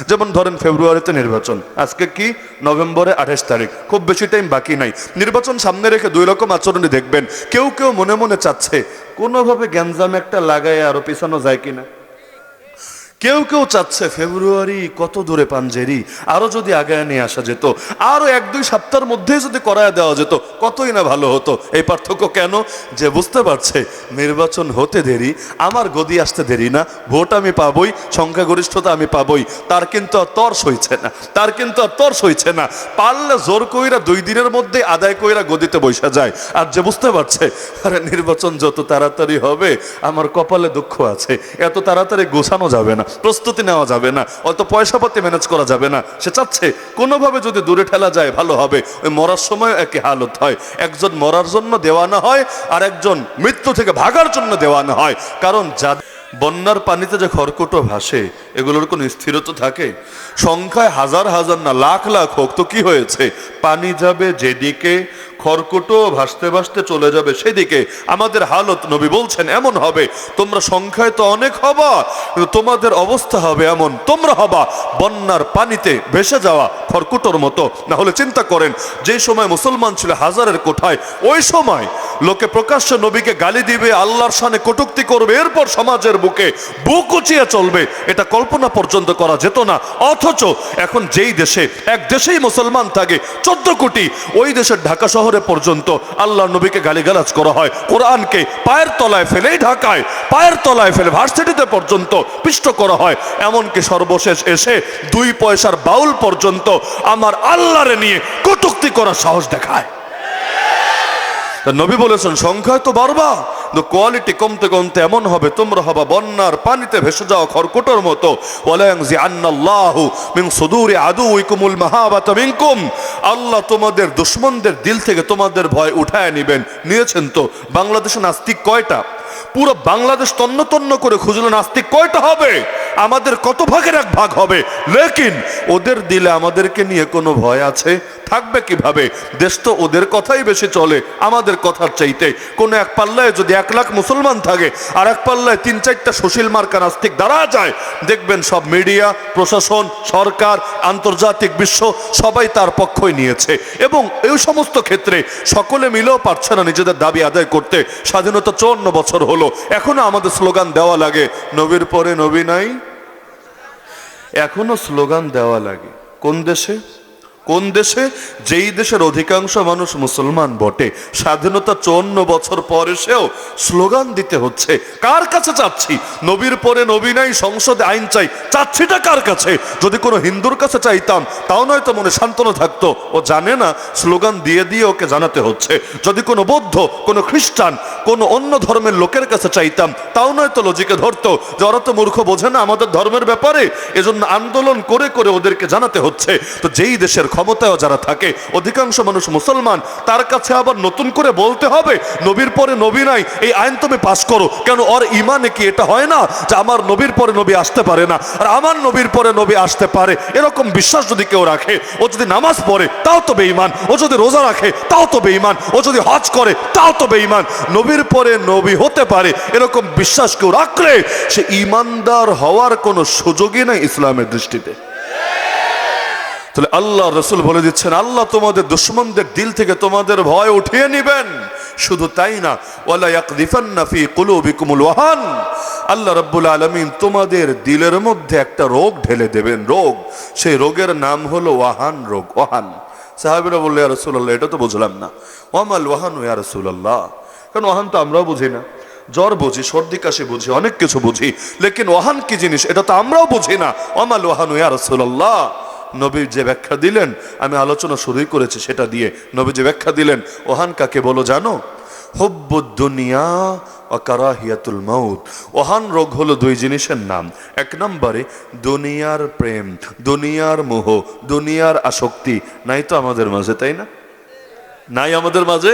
যেমন ধরেন ফেব্রুয়ারিতে নির্বাচন, আজকে কি নভেম্বরে 28 তারিখ, খুব বেশি টাইম বাকি নাই। নির্বাচন সামনে রেখে দুই রকম আচরণই দেখবেন। কেউ কেউ মনে মনে চাচ্ছে কোনোভাবে গ্যাঞ্জাম একটা লাগায় আরো পিছানো যায় কিনা। কেউ কেউ চাচ্ছে ফেব্রুয়ারি কত দূরে পাঞ্জেরি, আরো যদি আগায় নিয়ে আসা যেত, আরো 1-2 সপ্তাহের মধ্যে যদি করায় দেওয়া যেত কতই না ভালো হতো। এই পার্থক্য কেন? যে বুঝতে পারছে নির্বাচন হতে দেরি, আমার গদি আসতে দেরি না, ভোট আমি পাবই, সংখ্যাগরিষ্ঠতা আমি পাবই, তার কিন্তু আর তর সইছে না, তার কিন্তু আর তর সইছে না। পারলে জোর কইরা 2 দিনের মধ্যে আদায় কইরা গদিতে বসা যায়। আর যে বুঝতে পারছে আরে নির্বাচন যত তাড়াতাড়ি হবে আমার কপালে দুঃখ আছে, এত তাড়াতাড়ি গোছানো যাবে না, প্রস্তুতি নেওয়া যাবে না, অত পয়সা পাতি ম্যানেজ করা যাবে না, সে চাচ্ছে কোনোভাবে যদি দূরে ঠেলা যায় ভালো হবে। ওই মরার সময় একই হালত হয়, একজন মরার জন্য দেওয়ানা হয় আর একজন মৃত্যু থেকে ভাগার জন্য দেওয়ানা হয়। কারণ যা বন্যার পানিতে যে খড়কুটো ভাসে এগুলোর কোনো স্থিরতা থাকে? সংখ্যায় হাজার হাজার না লাখ লাখ হোক তো কি হয়েছে, পানি যাবে যেদিকে, খড়কুটো ভাসতে ভাসতে চলে যাবে সেদিকে। আমাদের হালত নবী বলছেন এমন হবে, তোমরা সংখ্যায় তো অনেক হবা কিন্তু তোমাদের অবস্থা হবে এমন, তোমরা হবা বন্যার পানিতে ভেসে যাওয়া খড়কুটোর মতো। না হলে চিন্তা করেন, যে সময় মুসলমান ছিল হাজারের কোঠায়, ওই সময় লোকে প্রকাশ্যে নবীকে গালি দিবে, আল্লাহর শানে কটূক্তি করবে, এরপর সমাজের বুকে বুক উঁচিয়ে চলবে, এটা কল্পনা পর্যন্ত করা যেত না। অথচ এখন যেই দেশে, এক দেশেই মুসলমান থাকে 14 কোটি, ওই দেশের ঢাকা শহরে পর্যন্ত আল্লাহ নবীকে গালিগালাজ করা হয়, কোরআনকে পায়ের তলায় ফেলেই ঢাকায়, পায়ের তলায় ফেলে ভার্সিটিতে পর্যন্ত পিষ্ট করা হয়। এমনকি সর্বশেষ এসে 2 পয়সার বাউল পর্যন্ত আমার আল্লাহরে নিয়ে কটূক্তি করার সাহস দেখায়। নবী বলেছেন সংখ্যায় তো বাড়বা, কোয়ালিটি কমতে কমতে এমন হবে তোমরা হবা বন্যার পানিতে ভেসে যাওয়া খড়কুটোর মতো। আল্লাহ তোমাদের দুশমনদের দিল থেকে তোমাদের ভয় উঠায় নিবেন। নিয়েছেন তো? বাংলাদেশে নাস্তিক কয়টা? পুরো বাংলাদেশ তন্ন তন্ন করে খুঁজলে নাস্তিক কয়টা হবে? আমাদের কত ভাগের 1 ভাগ হবে। লেকিন ওদের দিলে আমাদেরকে নিয়ে কোনো ভয় আছে? থাকবে কিভাবে? দেশ তো ওদের কথাই বেশি চলে আমাদের কথার চাইতে। কোন এক পাল্লায় যদি 1 লাখ মুসলমান থাকে আর এক পাল্লায় 3-4টা সুশীল মার্কা নাস্তিক দাঁড়া যায়, দেখবেন সব মিডিয়া, প্রশাসন, সরকার, আন্তর্জাতিক বিশ্ব সবাই তার পক্ষই নিয়েছে। এবং এই সমস্ত ক্ষেত্রে সকলে মিলেও পারছে না নিজেদের দাবি আদায় করতে। স্বাধীনতা 54 বছর হলো, এখনো আমাদের স্লোগান দেওয়া লাগে নবীর পরে নবী নাই, এখনো স্লোগান দেওয়া লাগে। কোন দেশে? কোন দেশে? যেই দেশের অধিকাংশ মানুষ মুসলমান বটে, স্বাধীনতা 54 বছর পর এসেও স্লোগান দিতে হচ্ছে। কার কাছে চাচ্ছি? নবীর পরে নবী নাই, সংসদে আইন চাই, চাচ্ছিটা কার কাছে? যদি কোনো হিন্দুর কাছে চাইতাম তাও নয়তো মনে সান্ত্বনা থাকতো, ও জানে না, স্লোগান দিয়ে দিয়ে ওকে জানাতে হচ্ছে। যদি কোনো বৌদ্ধ, কোনো খ্রিস্টান, কোনো অন্য ধর্মের লোকের কাছে চাইতাম তাও নয়তো লজিকে ধরতো যে ওরা তো মূর্খ, বোঝে না আমাদের ধর্মের ব্যাপারে, এজন্য আন্দোলন করে করে ওদেরকে জানাতে হচ্ছে। তো যেই দেশের ক্ষমতায় যারা থাকে অধিকাংশ মানুষ মুসলমান, তার কাছে আবার নতুন করে বলতে হবে নবীর পরে নবী নাই, এই আইন তুমি পাস করো। কেন? ওর ইমানে কি এটা হয় না যে আমার নবীর পরে নবী আসতে পারে না আর আমার নবীর পরে নবী আসতে পারে? এরকম বিশ্বাস যদি কেউ রাখে, ও যদি নামাজ পড়ে তাও তো বেঈমান, ও যদি রোজা রাখে তাও তো বেঈমান, ও যদি হজ করে তাও তো বেঈমান। নবীর পরে নবী হতে পারে এরকম বিশ্বাস কেউ রাখলে সে ইমানদার হওয়ার কোনো সুযোগই নাই ইসলামের দৃষ্টিতে। তাহলে আল্লাহ রসুল বলে দিচ্ছেন আল্লাহ তোমাদের দুশমনদের দিল থেকে তোমাদের ভয় উঠিয়ে নিবেন। শুধু তাই না, ওয়ালা ইয়াকযিফান্না ফী কুলুবিকুমুল ওয়াহান, আল্লাহ রাব্বুল আলামিন তোমাদের দিলের মধ্যে একটা রোগ ঢেলে দেবেন। রোগ, সেই রোগের নাম হলো ওয়াহান রোগ। ওয়াহান। সাহাবীরা বললেন ইয়া রাসূলুল্লাহ এটা তো বুঝলাম না, ওয়ামাল ওয়াহান ইয়া রাসূলুল্লাহ? কারণ ওয়াহান তো আমরাও বুঝি না, জ্বর বুঝি, সর্দি কাশি বুঝি, অনেক কিছু বুঝি, লেকিন ওয়াহান কি জিনিস এটা তো আমরাও বুঝি না। ওয়ামাল ওয়াহান ইয়া রাসূলুল্লাহ? নবী যে ব্যাখ্যা দিলেন, আমি আলোচনা শুরুই করেছি সেটা দিয়ে। নবী যে ব্যাখ্যা দিলেন, ওহান কাকে বলো জানো? হুব্বুদ দুনিয়া ওয়া কারাহিয়াতুল মাউত। ওহান রোগ হলো 2 জিনিসের নাম। 1 নম্বরে দুনিয়ার প্রেম, দুনিয়ার মোহ, দুনিয়ার আসক্তি। নাই তো আমাদের মাঝে, তাই না? নাই আমাদের মাঝে?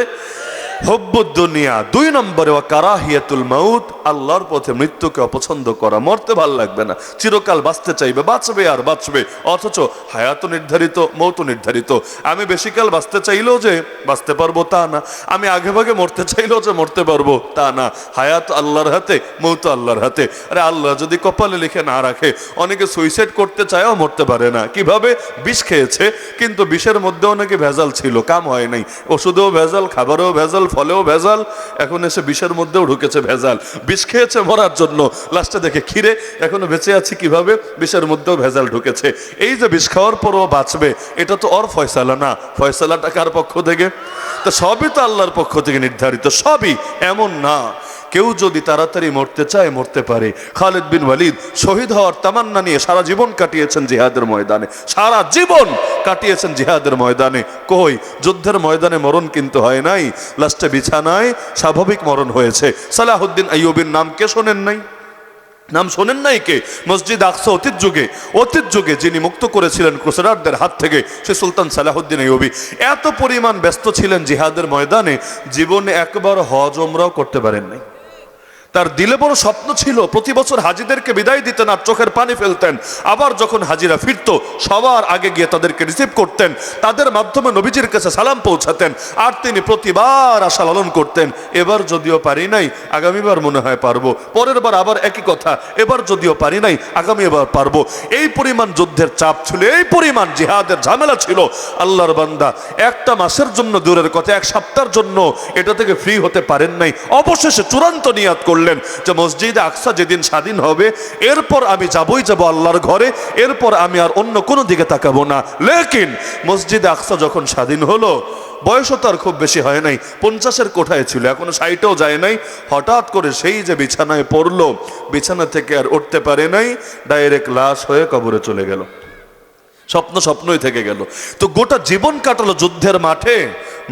হব্বুদ দুনিয়া, 2 নম্বরে ওয়া কারাহিয়াতুল মাউত, আল্লাহর পথে মৃত্যুকে অপছন্দ করা। মরতে ভাল লাগবে না, চিরকাল বাঁচতে চাইবে, বাঁচবে আর বাঁচবে, অথচ হায়াত নির্ধারিত, মৌত নির্ধারিত। আমি বেশিকাল বাঁচতে চাইলেও যে বাঁচতে পারবো তা না, আমি আগে ভাগে মরতে চাইলেও যে মরতে পারবো তা না। হায়াত আল্লাহর হাতে, মৌত আল্লাহর হাতে। আরে আল্লাহ যদি কপালে লিখে না রাখে, অনেকে সুইসাইড করতে চায়ও মরতে পারে না। কিভাবে? বিষ খেয়েছে, কিন্তু বিষের মধ্যেও নাকি ভেজাল ছিল, কাম হয় নাই। ওষুধেও ভেজাল, খাবারেও ভেজাল, ফলেও ভেজাল, এখন এসে বিষের মধ্যেও ঢুকেছে ভেজাল। বিষ খেয়েছে মরার জন্য, লাস্টে দেখে খিরে এখনো বেঁচে আছি কিভাবে, বিষের মধ্যেও ভেজাল ঢুকেছে। এই যে বিষ খাওয়ার পরও বাঁচবে, এটা তো ওর ফয়সালা না, ফয়সালাটা কার পক্ষ থেকে? তো সবই তো আল্লাহর পক্ষ থেকে নির্ধারিত, সবই। এমন না কেউ যদি তাড়াতাড়ি মরতে চায় মরতে পারে। খালিদ বিন ওয়ালিদ শহীদ হওয়ার তামান্না নিয়ে সারা জীবন কাটিয়েছেন জিহাদের ময়দানে, সারা জীবন কাটিয়েছেন জিহাদের ময়দানে। কই, যুদ্ধের ময়দানে মরণ কিন্তু হয় নাই, লাস্টে বিছানায় স্বাভাবিক মরণ হয়েছে। সালাহুদ্দিন আইয়ুবীর নাম কে শোনেন নাই? নাম শোনেন নাই কে? মসজিদ আকসা অতীত যুগে যিনি মুক্ত করেছিলেন ক্রুসেডারদের হাত থেকে, সে সুলতান সালাহুদ্দিন আইয়ুবী। এত পরিমাণ ব্যস্ত ছিলেন জিহাদের ময়দানে, জীবনে একবার হজ ওমরাও করতে পারেন নাই। তার দিলে বড় স্বপ্ন ছিল, প্রতি বছর হাজিদেরকে বিদায় দিতেন আর চোখের পানি ফেলতেন। আবার যখন হাজিরা ফিরত, সবার আগে গিয়ে তাদেরকে রিসিভ করতেন, তাদের মাধ্যমে নবীজির কাছে সালাম পৌঁছাতেন। আর তিনি প্রতিবার আশা লালন করতেন, এবার যদিও পারি নাই, আগামীবার মনে হয় পারবো, পরের বার আবার একই কথা, এবার যদিও পারি নাই, আগামী এবার পারবো। এই পরিমাণ যুদ্ধের চাপ ছিল, এই পরিমাণ জিহাদের ঝামেলা ছিল। আল্লাহর বান্দা একটা মাসের জন্য, দূরের কথা 1 সপ্তাহের জন্য এটা থেকে ফ্রি হতে পারেন নাই। অবশেষে চূড়ান্ত নিয়াত করলেন যে মসজিদে আকসা যেদিন স্বাধীন হবে, এরপর আমি যাবই যাব আল্লাহর ঘরে, এরপর আমি আর অন্য কোনো দিকে তাকাবো না। লেকিন মসজিদে আকসা যখন স্বাধীন হলো, বয়সও তার খুব বেশি হয় নাই, 50-এর কোঠায় ছিল, এখনো 60-ও যায় নাই। হঠাৎ করে সেই যে বিছানায় পড়লো, বিছানা থেকে আর উঠতে পারে নাই, ডাইরেক্ট লাশ হয়ে কবরে চলে গেল। স্বপ্নই থেকে গেল। তো গোটা জীবন কাটালো যুদ্ধের মাঠে,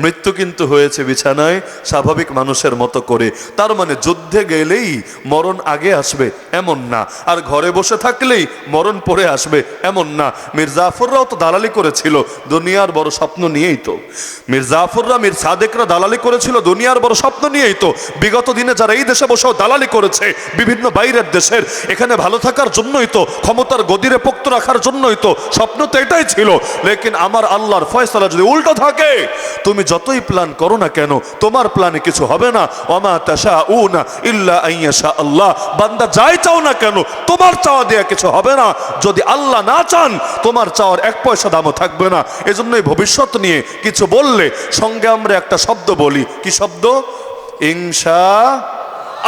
মৃত্যু কিন্তু হয়েছে বিছানায়, স্বাভাবিক মানুষের মতো করে। তার মানে যুদ্ধে গেলেই মরণ আগে আসবে এমন না, আর ঘরে বসে থাকলেই মরণ পরে আসবে এমন না। মীর জাফররাও তো দালালি করেছিল দুনিয়ার বড় স্বপ্ন নিয়েই তো। মীর জাফররা, মীর সাদেকরা দালালি করেছিল দুনিয়ার বড় স্বপ্ন নিয়েই তো। বিগত দিনে যারা এই দেশে বসেও দালালি করেছে বিভিন্ন বাইরের দেশের, এখানে ভালো থাকার জন্যই তো, ক্ষমতার গদিরে পোক্ত রাখার জন্যই তো, স্বপ্ন তো এটাই ছিল। লেকিন আমার আল্লাহর ফয়সালা যদি উল্টো থাকে, তুমি যতই প্ল্যান করো না কেন, তোমার প্ল্যানে কিছু হবে না। ওয়ামা তাশাউনা ইল্লা আইয়াশা আল্লাহ, বান্দা যাই চাও না কেন, তোমার চাওয়া দেয়া কিছু হবে না। যদি আল্লাহ না চান, তোমার চাওয়ার 1 পয়সা দামও থাকবে না। এজন্যই ভবিষ্যৎ নিয়ে কিছু বললে সঙ্গে আমরা একটা শব্দ বলি, কি শব্দ? ইনশা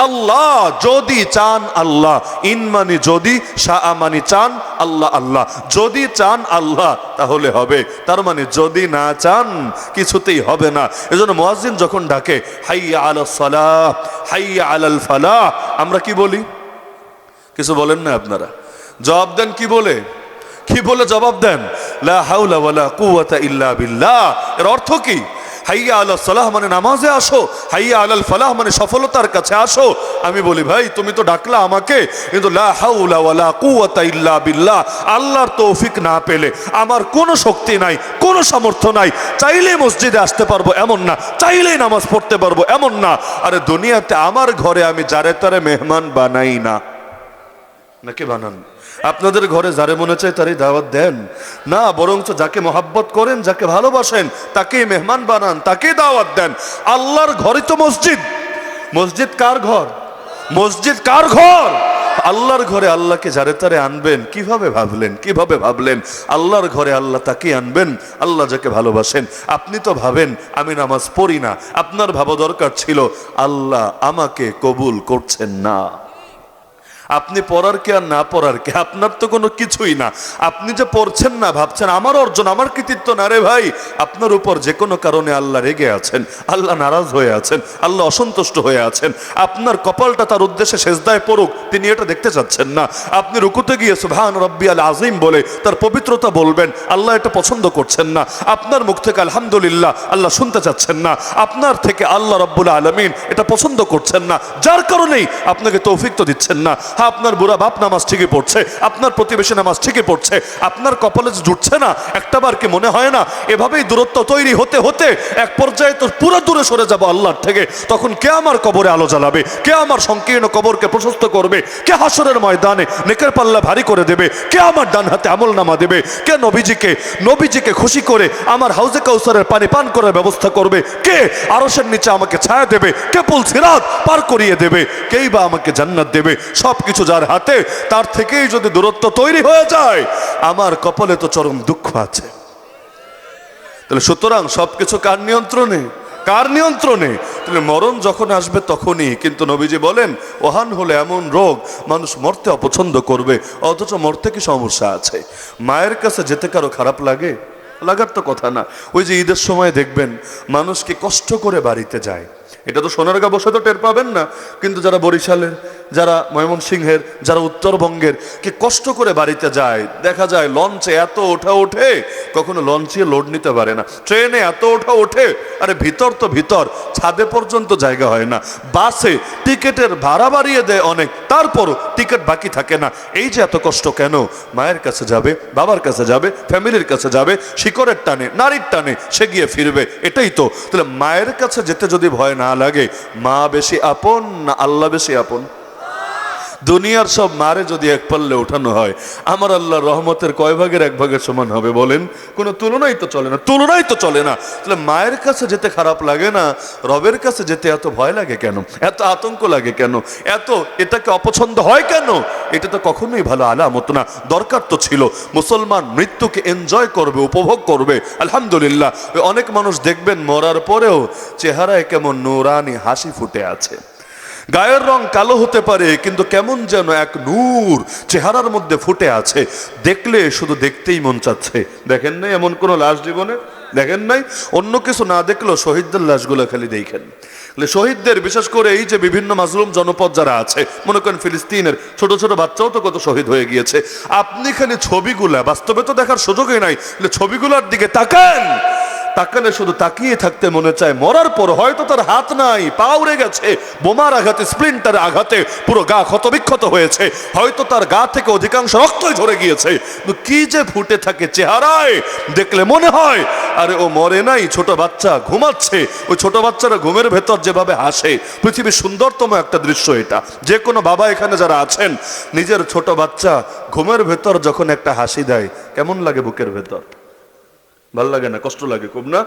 আল্লাহ। যদি চান আল্লাহ, ইন মানে যদি, শাহ মানে চান, আল্লাহ আল্লাহ। যদি চান আল্লাহ তাহলে হবে, তার মানে যদি না চান কিছুতেই হবে না। এজন্য মুয়াজ্জিন যখন ডাকে হাইয়া আলাস সালাহ, হাইয়া আলাল ফালাহ, আমরা কি বলি? কিছু বলেন না আপনারা? জবাব দেন কি বলে? কি বলে জবাব দেন? লা হাওলা ওয়ালা কুওয়াতা ইল্লা বিল্লাহ। এর অর্থ কি? হাইয়া আলাল সালাহ মানে নামাজে আসো, হাইয়া আলাল ফালাহ মানে সফলতার কাছে আসো। আমি বলি ভাই তুমি তো ডাকলা আমাকে, কিন্তু লা হাওলা ওয়ালা কুওয়াতা ইল্লা বিল্লাহ, আল্লাহর তৌফিক না পেলে আমার কোনো শক্তি নাই, কোনো সামর্থ্য নাই। চাইলেই মসজিদে আসতে পারবো এমন না, চাইলেই নামাজ পড়তে পারবো এমন না। আরে দুনিয়াতে আমার ঘরে আমি যারে তারে মেহমান বানাই না, নাকি বানান? আপনাদের ঘরে যারে মনে চায় তারই দাওয়াত দেন না, বরঞ্চ যাকে মহাব্বত করেন, যাকে ভালোবাসেন, তাকেই মেহমান বানান, তাকেই দাওয়াত দেন। আল্লাহর ঘরই তো মসজিদ। মসজিদ কার ঘর? মসজিদ কার ঘর? আল্লাহর ঘরে আল্লাহকে যারে তারে আনবেন। কিভাবে ভাবলেন? আল্লাহর ঘরে আল্লাহ তাকে আনবেন, আল্লাহ যাকে ভালোবাসেন। আপনি তো ভাবেন আমি নামাজ পড়ি না, আপনার ভাবা দরকার ছিল আল্লাহ আমাকে কবুল করছেন না। আপনি পড়ার কে আর না পড়ার কে, আপনার তো কোনো কিছুই না। আপনি যে পড়ছেন না ভাবছেন আমার অর্জন, আমার কৃতিত্ব না রে ভাই। আপনার উপর যে কোনো কারণে আল্লাহ রেগে আছেন, আল্লাহ নারাজ হয়ে আছেন, আল্লাহ অসন্তুষ্ট হয়ে আছেন। আপনার কপালটা তার উদ্দেশ্যে সেজদায় পড়ুক, তিনি এটা দেখতে চাচ্ছেন না। আপনি রুকুতে গিয়ে সুবহান রাব্বিয়াল আযীম বলে তার পবিত্রতা বলবেন, আল্লাহ এটা পছন্দ করছেন না। আপনার মুখ থেকে আলহামদুলিল্লাহ আল্লাহ শুনতে চাচ্ছেন না। আপনার থেকে আল্লাহ রাব্বুল আলামিন এটা পছন্দ করছেন না, যার কারণেই আপনাকে তৌফিক তো দিচ্ছেন না। আপনার বুড়া বাপ নামাজ ঠিকই পড়ছে, আপনার প্রতিবেশী নামাজ ঠিকই পড়ছে, আপনার কপালে জুটছে না, একটাবার কি মনে হয় না এভাবেই দূরত্ব তৈরি হতে হতে এক পর্যায়ে তো পুরো দূরে সরে যাব আল্লাহর থেকে। তখন কে আমার কবরে আলো জ্বালাবে, কে আমার সংকীর্ণ কবরকে প্রশস্ত করবে, কে হাসরের ময়দানে নেকের পাল্লা ভারী করে দেবে, কে আমার ডান হাতে আমলনামা দেবে, কে নবীজিকে খুশি করে আমার হাউজে কাউসারের পানি পান করার ব্যবস্থা করবে, কে আরশের নিচে আমাকে ছায়া দেবে, কে পুল সিরাত পার করিয়ে দেবে, কেই বা আমাকে জান্নাত দেবে। সবকিছু যার হাতে, তার থেকেই যদি দূরত্ব তৈরি হয়ে যায়, আমার কপালে তো চরম দুঃখ আছে। তাহলে সুতরাং সবকিছু কার নিয়ন্ত্রণে? কার নিয়ন্ত্রণে? তাহলে মরণ যখন আসবে তখনই। কিন্তু নবীজি বলেন ওহান হলে এমন রোগ মানুষ মরতে অপছন্দ করবে, অথচ মরতে কি সমস্যা আছে? মায়ের কাছে যেতে কারো খারাপ লাগে? লাগার তো কথা না। ওই যে ঈদের সময় দেখবেন মানুষকে কষ্ট করে বাড়িতে যায়, এটা তো সোনারগাঁ বসে তো টের পাবেন না, কিন্তু যারা বরিশালের, যারা ময়মনসিংহের, যারা উত্তরবঙ্গের, কি কষ্ট করে বাড়িতে যায়, দেখা যায় লঞ্চে এত ওঠে, কখনো লঞ্চে লোড নিতে পারে না, ট্রেনে এত ওঠে, আরে ভিতর তো ভিতর, ছাদে পর্যন্ত জায়গা হয় না, বাসে টিকেটের ভাড়া বাড়িয়ে দেয় অনেক, তারপরও টিকিট বাকি থাকে না। এই যে এত কষ্ট কেন? মায়ের কাছে যাবে, বাবার কাছে যাবে, ফ্যামিলির কাছে যাবে, শিকড়ের টানে, নারীর টানে সে গিয়ে ফিরবে, এটাই তো। তাহলে মায়ের কাছে যেতে যদি ভয় না লাগে, মা বেশি আপন না আল্লাহ বেশি আপন? দুনিয়ার সব মারে যদি এক পাল্লে উঠানো হয়, আমার আল্লাহর রহমতের কয় ভাগের এক ভাগের সমান হবে বলেন? কোনো তুলনাই তো চলে না, তুলনাই তো চলে না। তাহলে মায়ের কাছে যেতে খারাপ লাগে না, রবের কাছে যেতে এত ভয় লাগে কেন, এত আতঙ্ক লাগে কেন, এত এটাকে অপছন্দ হয় কেন? এটা তো কখনোই ভালো আলামত না। দরকার তো ছিল মুসলমান মৃত্যুকে এনজয় করবে, উপভোগ করবে। আলহামদুলিল্লাহ, অনেক মানুষ দেখবেন মরার পরেও চেহারায় কেমন নুরানি হাসি ফুটে আছে। গায়ের রং কালো হতে পারে, কিন্তু কেমন যেন এক নূর চেহারার মধ্যে ফুটে আছে, দেখলে শুধু দেখতেই মন চাচ্ছে। দেখেন নাই এমন কোন লাশ জীবনে? দেখেন নাই? অন্য কিছু না দেখলেও শহীদদের লাশগুলো খালি দেখেন। শহীদদের, বিশেষ করে এই যে বিভিন্ন মাজলুম জনপদ যারা আছে, মনে করেন ফিলিস্তিনের ছোট ছোট বাচ্চাও তো কত শহীদ হয়ে গিয়েছে। আপনি খালি ছবিগুলা, বাস্তবে তো দেখার সুযোগই নাই, ছবিগুলোর দিকে তাকান, তাকালে শুধু তাকিয়ে থাকতে মনে চায়। মরার পর হয়তো তার হাত নাই, পা উড়ে গেছে, বোমার আঘাতে, স্প্লিন্টার আঘাতে পুরো গা ক্ষতবিক্ষত হয়েছে, হয়তো তার গা থেকে অধিকাংশ রক্তই ঝরে গিয়েছে, কি যে ফুটে থাকে চেহারায়, দেখলে মনে হয় আরে ও মরে নাই, ছোট বাচ্চা ঘুমাচ্ছে। ওই ছোট বাচ্চারা ঘুমের ভেতর যেভাবে হাসে, পৃথিবীর সুন্দরতম একটা দৃশ্য এটা। যে কোনো বাবা এখানে যারা আছেন, নিজের ছোট বাচ্চা ঘুমের ভেতর যখন একটা হাসি দেয়, কেমন লাগে বুকের ভেতর? ভাল লাগে না? কষ্ট লাগে খুব না?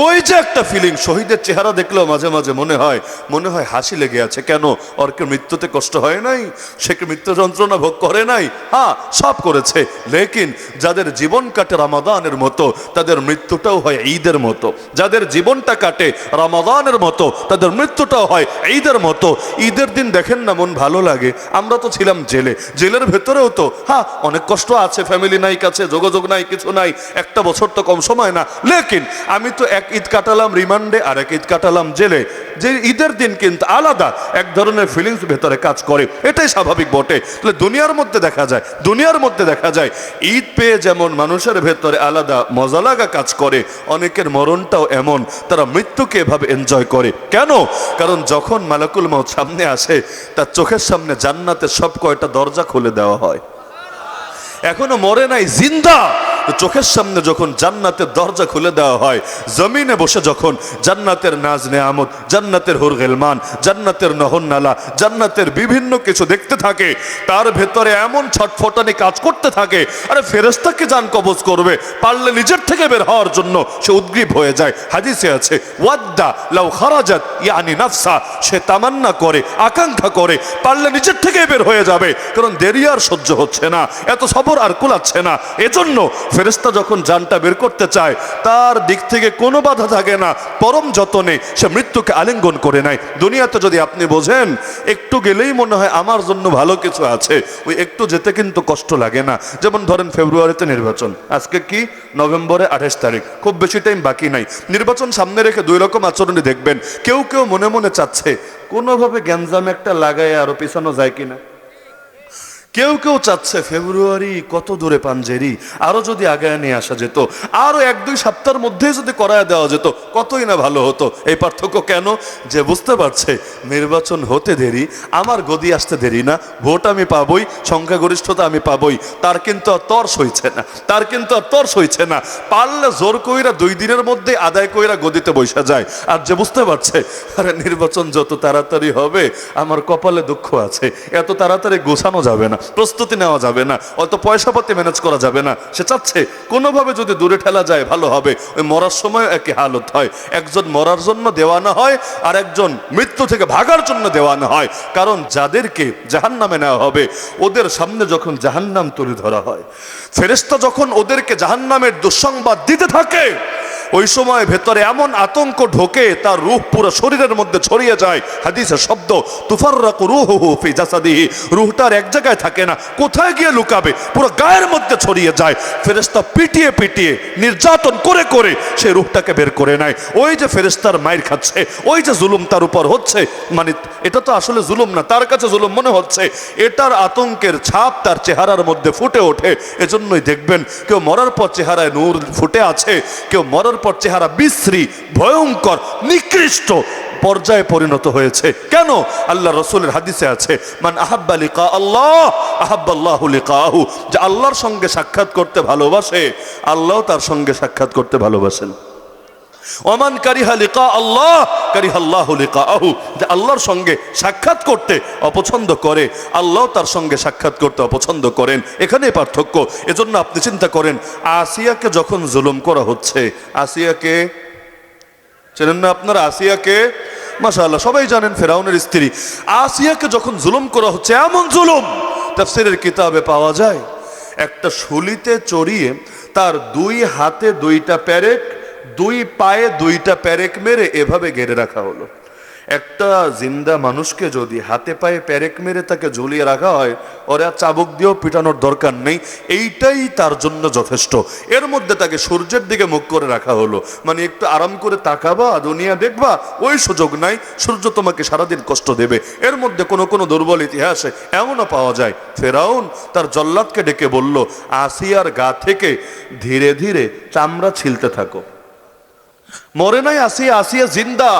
ওই যে একটা ফিলিং, শহীদের চেহারা দেখলেও মাঝে মাঝে মনে হয় হাসি লেগে আছে। কেন? ওর কি মৃত্যুতে কষ্ট হয় নাই? সে কি মৃত্যু যন্ত্রণা ভোগ করে নাই? হ্যাঁ, সব করেছে। লেকিন যাদের জীবন কাটে রমাদানের মতো, তাদের মৃত্যুটাও হয় ঈদের মতো। যাদের জীবনটা কাটে রমাদানের মতো, তাদের মৃত্যুটাও হয় ঈদের মতো। ঈদের দিন দেখেন না মন ভালো লাগে। আমরা তো ছিলাম জেলের ভেতরেও তো হ্যাঁ অনেক কষ্ট আছে, ফ্যামিলি নাই কাছে, যোগাযোগ নাই, কিছু নাই, একটা বছর তো কম সময় না। লেকিন আমি তো এক ঈদ কাটালাম রিমান্ডে, আর এক ঈদ কাটালাম জেলে। যে ঈদের দিন কিন্তু আলাদা এক ধরনের ফিলিংস ভেতরে কাজ করে, এটাই স্বাভাবিক বটে। তাহলে দুনিয়ার মধ্যে দেখা যায় ঈদ পেয়ে যেমন মানুষের ভেতরে আলাদা মজা লাগা কাজ করে, অনেকের মরণটাও এমন, তারা মৃত্যুকে এভাবে এনজয় করে। কেন? কারণ যখন মালাকুল মউত সামনে আসে, তার চোখের সামনে জান্নাতের সব কয়টা দরজা খুলে দেওয়া হয়। এখনো মরে নাই, জিন্দা। চোখের সামনে যখন জান্নাতের দরজা খুলে দেওয়া হয়, জমিনে বসে যখন জান্নাতের নাজ নেয়ামত, জান্নাতের হুর গিলমান, জান্নাতের নহর নালা, জান্নাতের বিভিন্ন কিছু দেখতে থাকে, তার ভেতরে এমন ছটফটানি কাজ করতে থাকে, আরে ফেরেশতাকে জান কবজ করবে, পারলে নিজের থেকে বের হওয়ার জন্য সে উদ্গ্রীব হয়ে যায়। হাদিসে আছে ওয়াদ্দা লাউ খারাজাত ইয়ানি নাফসা, সে তামান্না করে, আকাঙ্ক্ষা করে, পারলে নিজের থেকে বের হয়ে যাবে, কারণ দেরি আর সহ্য হচ্ছে না, এত সবর আর কুলাচ্ছে না। এজন্য ফেরেশতা যখন জানটা বের করতে চায়, তার দিক থেকে কোনো বাধা থাকে না, পরম যতনে সে মৃত্যুকে আলিঙ্গন করে নেয়। দুনিয়াতে যদি আপনি বোঝেন একটু গেলেই মনে হয় আমার জন্য ভালো কিছু আছে, ওই একটু যেতে কিন্তু কষ্ট লাগে না। যেমন ধরেন ফেব্রুয়ারিতে নির্বাচন, আজকে কি নভেম্বরে 28 তারিখ, খুব বেশি টাইম বাকি নাই। নির্বাচন সামনে রেখে দুই রকম আচরণই দেখবেন। কেউ মনে মনে চাচ্ছে কোনোভাবে গ্যাঞ্জাম একটা লাগায় আরো পিছানো যায় কিনা, কেউ কেউ চাচ্ছে ফেব্রুয়ারি কত দূরে পাঞ্জেরি, আরো যদি আগায় নিয়ে আসা যেত, আরো 1-2 সপ্তাহের মধ্যেই যদি করায় দেওয়া যেত কতই না ভালো হতো। এই পার্থক্য কেন? যে বুঝতে পারছে নির্বাচন হতে দেরি, আমার গদি আসতে দেরি না, ভোট আমি পাবই, সংখ্যাগরিষ্ঠতা আমি পাবই, তার কিন্তু আর তর সইছে না, তার কিন্তু আর তর সইছে না। পারলে জোর কইরা 2 দিনের মধ্যে আদায় কইরা গদিতে বসা যায়। আর যে বুঝতে পারছে আরে নির্বাচন যত তাড়াতাড়ি হবে আমার কপালে দুঃখ আছে, এত তাড়াতাড়ি গোছানো যাবে না, প্রস্তুতি নেওয়া যাবে না, অত পয়সা পাতি ম্যানেজ করা যাবে না, সে চাচ্ছে কোনোভাবে যদি দূরে ঠেলা যায় ভালো হবে। ওই মরার সময় একই হালত হয়, একজন মরার জন্য দেওয়ানা হয় আর একজন মৃত্যু থেকে ভাগার জন্য দেওয়ানা হয়। কারণ যাদেরকে জাহান্নামে নেওয়া হবে ওদের সামনে যখন জাহান্নাম তুলে ধরা হয়, ফেরেশতা যখন ওদেরকে জাহান্নামের দুঃসংবাদ দিতে থাকে, ওই সময় ভেতরে এমন আতঙ্ক ঢোকে তার রূহ পুরো শরীরের মধ্যে ছড়িয়ে যায়। হাদিসের শব্দ তুফাররাকু রূহুহু ফি জাসাদিহি, রূহটার এক জায়গায় থাকে না, কোথায় গিয়ে লুকাবে, পুরো গায়ের মধ্যে ছড়িয়ে যায়। ফেরেশতা পিটিয়ে পিটিয়ে নির্যাতন করে করে সেই রূহটাকে বের করে নেয়। ওই যে ফেরেশতার মাইর খাচ্ছে, ওই যে জুলুম তার উপর হচ্ছে, মানে এটা তো আসলে জুলুম না, তার কাছে জুলুম মনে হচ্ছে, এটার আতঙ্কের ছাপ তার চেহারার মধ্যে ফুটে ওঠে। এজন্যই দেখবেন কেউ মরার পর চেহারায় নূর ফুটে আছে, কেউ মরার পর চেহারা বিশ্রী, ভয়ঙ্কর, নিকৃষ্ট পর্যায়ে পরিণত হয়েছে। কেন? আল্লাহ রসুলের হাদিসে আছে মান আহাব্বা লিকা আল্লাহ আহাব্বাল্লাহু লিকাহু, যে আল্লাহর সঙ্গে সাক্ষাৎ করতে ভালোবাসে আল্লাহ তার সঙ্গে সাক্ষাৎ করতে ভালোবাসেন। ওমান কারিহা লিকা আল্লাহ কারিহাল্লাহু লিকাহু, যে আল্লাহর সঙ্গে সাক্ষাৎ করতে অপছন্দ করে আল্লাহ তার সঙ্গে সাক্ষাৎ করতে অপছন্দ করেন। এখানেই পার্থক্য। এজন্য আপনি চিন্তা করেন আসিয়াকে যখন জুলুম করা হচ্ছে, আসিয়াকে চেনেন না আপনারা? আসিয়াকে মাশাআল্লাহ সবাই জানেন, ফেরাউনের স্ত্রী। আসিয়াকে যখন জুলুম করা হচ্ছে, এমন জুলুম তাফসীরের কিতাবে পাওয়া যায়, একটা শুলিতে চড়িয়ে তার 2 হাতে 2টা পেরেক, 2 পায়ে 2টা পেরেক মেরে এভাবে ঘিরে রাখা হলো। একটা জিন্দা মানুষকে যদি হাতে পায়ে পেরেক মেরে তাকে ঝুলিয়ে রাখা হয়, ওরা চাবুক দিয়েও পিটানোর দরকার নেই, এইটাই তার জন্য যথেষ্ট। এর মধ্যে তাকে সূর্যের দিকে মুখ করে রাখা হলো, মানে একটু আরাম করে তাকাবা, দুনিয়া দেখবা, ওই সুযোগ নাই, সূর্য তোমাকে সারাদিন কষ্ট দেবে। এর মধ্যে কোনো কোনো দুর্বল ইতিহাসে এমনও পাওয়া যায় ফেরাউন তার জল্লাদকে ডেকে বলল, আসিয়ার গা থেকে ধীরে ধীরে চামড়া ছিলতে থাকো। মরে নাই আসিয়া, আসিয়া জিন্দা,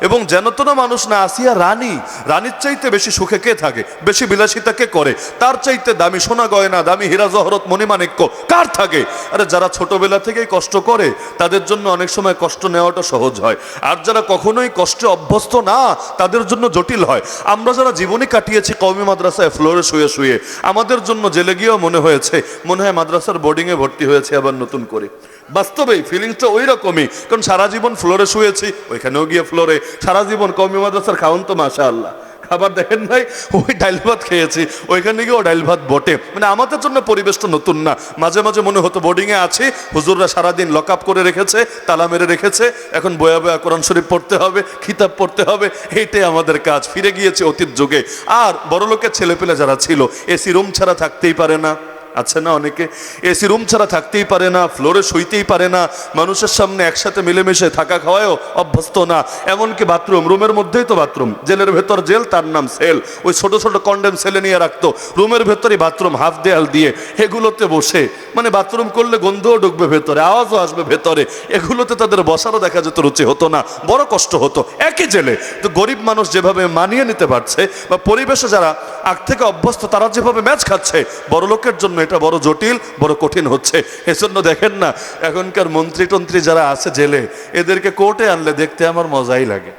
এবং যেন তো না মানুষ না, আসিয়া রানী। রানীর চাইতে বেশি সুখে কে থাকে, বেশি বিলাসিতা কে করে, তার চাইতে দামি সোনা গয়না, দামি হীরা জহরত মণিমাণিক্য কার থাকে? আরে যারা ছোটবেলা থেকেই কষ্ট করে তাদের জন্য অনেক সময় কষ্ট নেওয়াটা সহজ হয়, আর যারা কখনোই কষ্টে অভ্যস্ত না তাদের জন্য জটিল হয়। আমরা যারা জীবনে কাটিয়েছি কওমি মাদ্রাসায় ফ্লোরে শুয়ে শুয়ে, আমাদের জন্য জেলে গিয়েও মনে হয়েছে মনে হয় মাদ্রাসার বোর্ডিংয়ে ভর্তি হয়েছে আবার নতুন করে। বাস্তবেই ফিলিংসটা ওই রকমই, কারণ সারা জীবন ফ্লোরে শুয়েছি, ওইখানেও গিয়ে ফ্লোরে, সারা জীবন কওমি মাদ্রাসার খাওন তো মাশাআল্লাহ, খাবার দেখেন নাই, ওই ডাইল ভাত খেয়েছি, ওইখানে গিয়েও ডাইল ভাত বটে। মানে আমাদের জন্য পরিবেশটা নতুন না। মাঝে মাঝে মনে হতো বোর্ডিংয়ে আছি, হুজুররা সারাদিন লক আপ করে রেখেছে, তালা মেরে রেখেছে, এখন বয়া বয়া কোরআন শরীফ পড়তে হবে, কিতাব পড়তে হবে, এইটাই আমাদের কাজ। ফিরে গিয়েছে অতীত যুগে। আর বড়লোকের ছেলেপেলে যারা ছিল এসি রুম ছাড়া থাকতেই পারে না, আছে না অনেকে, এসি রুম ছাড়া থাকতেই পারে না, ফ্লোরে শুইতেই পারে না, মানুষের সামনে একসাথে মিলেমিশে থাকা খাওয়ায়ও অভ্যস্ত না, এমনকি বাথরুম, রুমের মধ্যেই তো বাথরুম, জেলের ভেতর জেল, তার নাম সেল, ওই ছোট ছোট কন্ডেম সেলে নিয়ে রাখতো, রুমের ভেতরই বাথরুম, হাফ দেয়াল দিয়ে, এগুলোতে বসে, মানে বাথরুম করলে গন্ধও ঢুকবে ভেতরে, আওয়াজও আসবে ভেতরে, এগুলোতে তাদের বসারও দেখা যেত রুচি হতো না, বড় কষ্ট হতো। একই জেলে তো গরিব মানুষ যেভাবে মানিয়ে নিতে পারছে, বা পরিবেশে যারা আগ থেকে অভ্যস্ত তারা যেভাবে ম্যাচ খাচ্ছে, বড় লোকের জন্য এটা বড় জটিল, বড় কঠিন হচ্ছে। এজন্য দেখেন না এখনকার মন্ত্রী টন্ত্রী যারা আছে জেলে, এদেরকে কোর্টে আনলে দেখতে আমার মজাই লাগে।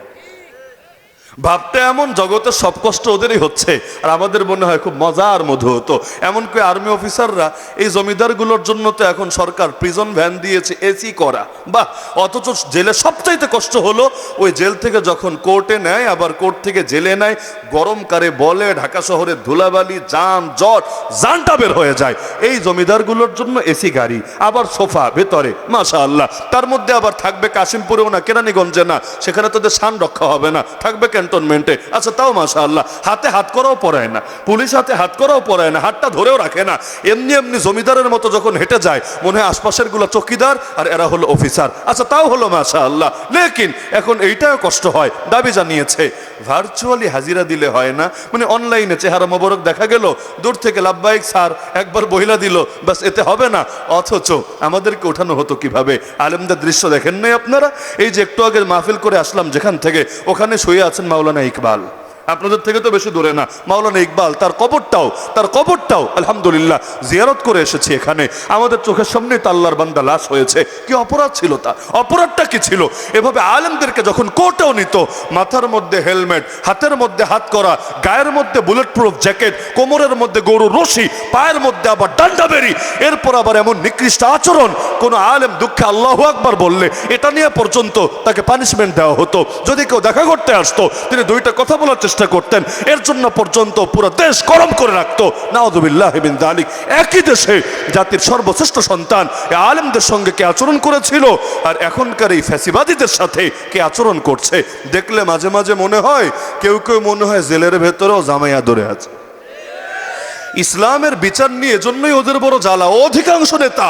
ভাবটা এমন, জগতের সব কষ্ট ওদেরই হচ্ছে, আর আমাদের মনে হয় খুব মজা আর মধু হতো। এমনকি আর্মি অফিসাররা এই জমিদারগুলোর জন্য তো এখন সরকার প্রিজন ভ্যান দিয়েছে এসি করা, বাহ! অথচ জেলে সবচাইতে কষ্ট হলো ওই জেল থেকে যখন কোর্টে নেয়, আবার কোর্ট থেকে জেলে নেয়, গরম কারে বলে, ঢাকা শহরের ধুলাবালি, জাম জট, জানটা বের হয়ে যায়। এই জমিদারগুলোর জন্য এসি গাড়ি, আবার সোফা ভেতরে মাশাআল্লাহ, তার মধ্যে আবার থাকবে কাশিমপুরেও না, কেরানীগঞ্জে না, সেখানে তাদের শান রক্ষা হবে না, থাকবে কেন? ক্যান্টনমেন্টে। আচ্ছা তাও মাশাআল্লাহ, হাতে হাত করাও পরায় না, পুলিশ হাতে হাত করাও পরায় না, হাতটা ধরেও রাখে না, এমনি এমনি জমিদারের মতো যখন হেঁটে যায় মনে হয় আশপাশের গুলো চৌকিদার আর এরা হলো অফিসার। আচ্ছা তাও হলো মাশাআল্লাহ। লেকিন এখন এইটাও কষ্ট হয়, দাবি জানিয়েছে ভার্চুয়ালি হাজিরা দিলে হয় না, মানে অনলাইনে চেহারা মোবারক দেখা গেল, দূর থেকে লাব্বাইক স্যার একবার বহিলা দিল, বাস এতে হবে না। অথচ আমাদেরকে ওঠানো হতো কিভাবে? আলেমদের দৃশ্য দেখেন নাই আপনারা? এই যে একটু আগে মাহফিল করে আসলাম যেখান থেকে, ওখানে শুয়ে আছেন মাওলানা ইকবাল, আপনাদের থেকে তো বেশি দূরে না। মাওলানা ইকবাল তার কবরটাও আলহামদুলিল্লাহ জিয়ারত করে এসেছি এখানে, আমাদের চোখের সামনে তো আল্লাহর বান্দা লাশ হয়েছে। কি অপরাধ ছিল তা? অপরাধটা কি ছিল? এভাবে আলেমদেরকে যখন কোর্টেও নিত, মাথার মধ্যে হেলমেট, হাতের মধ্যে হাত করা, গায়ের মধ্যে বুলেট প্রুফ জ্যাকেট, কোমরের মধ্যে গরুর রশি, পায়ের মধ্যে আবার ডান্ডা বেরি, এরপর আবার এমন নিকৃষ্ট আচরণ, কোন আলেম দুঃখে আল্লাহু আকবার বললে এটা নিয়ে পর্যন্ত তাকে পানিশমেন্ট দেওয়া হতো। যদি কেউ দেখা করতে আসতো তিনি দুইটা কথা বলার চেষ্টা করতেন, এর জন্য পর্যন্ত পুরো দেশ গরম করে রাখতো। নাউযুবিল্লাহি মিন যালিক। একই দেশে জাতির সর্বশ্রেষ্ঠ সন্তান এই আলেমদের সঙ্গে কে আচরণ করেছিল, আর এখনকার এই ফ্যাসিবাদীদের সাথে কে আচরণ করছে, দেখলে মাঝে মাঝে মনে হয় কেউ কেউ মনে হয় জেলের ভেতরেও জামাইয়া ধরে আছে। ইসলামের বিচার নিয়ে এজন্যই ওদের বড় জ্বালা। অধিকাংশ নেতা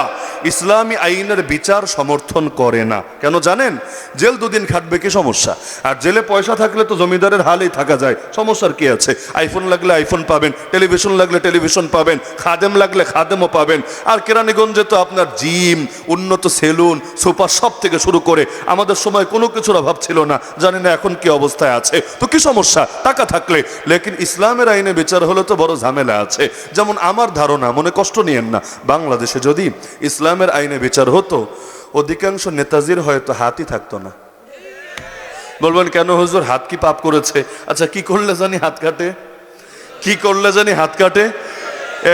ইসলামী আইনের বিচার সমর্থন করে না। কেন জানেন? জেল দুদিন খাটবে কি সমস্যা, আর জেলে পয়সা থাকলে তো জমিদারের হালেই থাকা যায়, সমস্যার কি আছে? আইফোন লাগলে আইফোন পাবেন, টেলিভিশন লাগলে টেলিভিশন পাবেন, খাদেম লাগলে খাদেমও পাবেন। আর কেরানীগঞ্জে তো আপনার জিম, উন্নত সেলুন, সুপার শপ থেকে শুরু করে আমাদের সময় কোনো কিছুর অভাব ছিল না, জানি না এখন কি অবস্থায় আছে। তো কি সমস্যা টাকা থাকলে? লেকিন ইসলামের আইনে বিচার হলে তো বড় ঝামেলা আছে। যেমন আমার ধারণা, মনে কষ্ট নিয়েন না, বাংলাদেশে যদি ইসলামের আইনে বিচার হতো অধিকাংশ নেতাজির হয়তো হাতই থাকতো না। বলবেন কেন হুজুর, হাত কি পাপ করেছে? আচ্ছা কি করলে জানি হাত কাটে? কি করলে জানি হাত কাটে?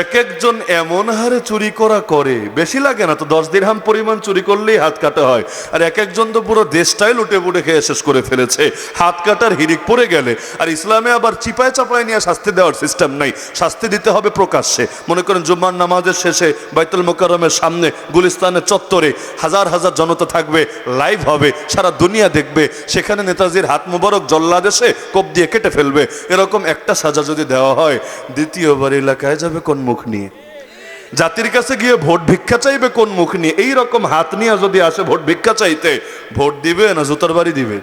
এক একজন এমন হারে চুরি করা করে, বেশি লাগে না তো 10 দিরহাম পরিমাণ চুরি করলেই হাত কাটা হয়, আর এক একজন তো পুরো দেশটাই লুটে পুটে খেয়ে শেষ করে ফেলেছে। হাত কাটার হিড়িক পড়ে গেলে, আর ইসলামে আবার চিপায় চাপায় নিয়ে শাস্তি দেওয়ার সিস্টেম নাই, শাস্তি দিতে হবে প্রকাশ্যে। মনে করেন জুম্মার নামাজের শেষে বাইতুল মোকাররমের সামনে গুলিস্তানের চত্বরে হাজার হাজার জনতা থাকবে, লাইভ হবে, সারা দুনিয়া দেখবে, সেখানে নেতাজির হাত মুবারক জল্লাদেশে কোপ দিয়ে কেটে ফেলবে। এরকম একটা সাজা যদি দেওয়া হয়, দ্বিতীয়বার এলাকায় যাবে কোন মুখ নিয়ে? জাতির কাছে গিয়ে ভোট ভিক্ষা চাইবে কোন মুখ নিয়ে? এই রকম হাত নিয়ে যদি আসে ভোট ভিক্ষা চাইতে, ভোট দিবে না জুতার বাড়ি দিবে?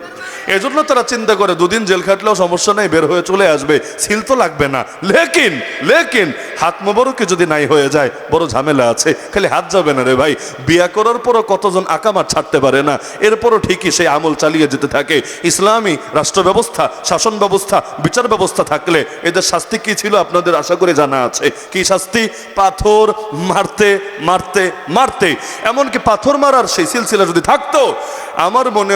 এজন্য তারা চিন্তা করে দুদিন জেল খাটলেও সমস্যা নাই, বের হয়ে চলে আসবে, সিল তো লাগবে না। লেকিন হাত মোবারকে যদি নাই হয়ে যায় বড় ঝামেলা আছে। খালি হাত যাবে না রে ভাই, বিয়া করার পরও কতজন আকামার ছাড়তে পারে না, এরপরও ঠিকই সেই আমল চালিয়ে যেতে থাকে। ইসলামী রাষ্ট্র ব্যবস্থা, শাসন ব্যবস্থা, বিচার ব্যবস্থা থাকলে এদের শাস্তি কি ছিল আপনাদের আশা করে জানা আছে। কি শাস্তি? পাথর মারতে মারতে মারতে, এমনকি পাথর মারার সেই সিলসিলা যদি থাকতো, আমার মনে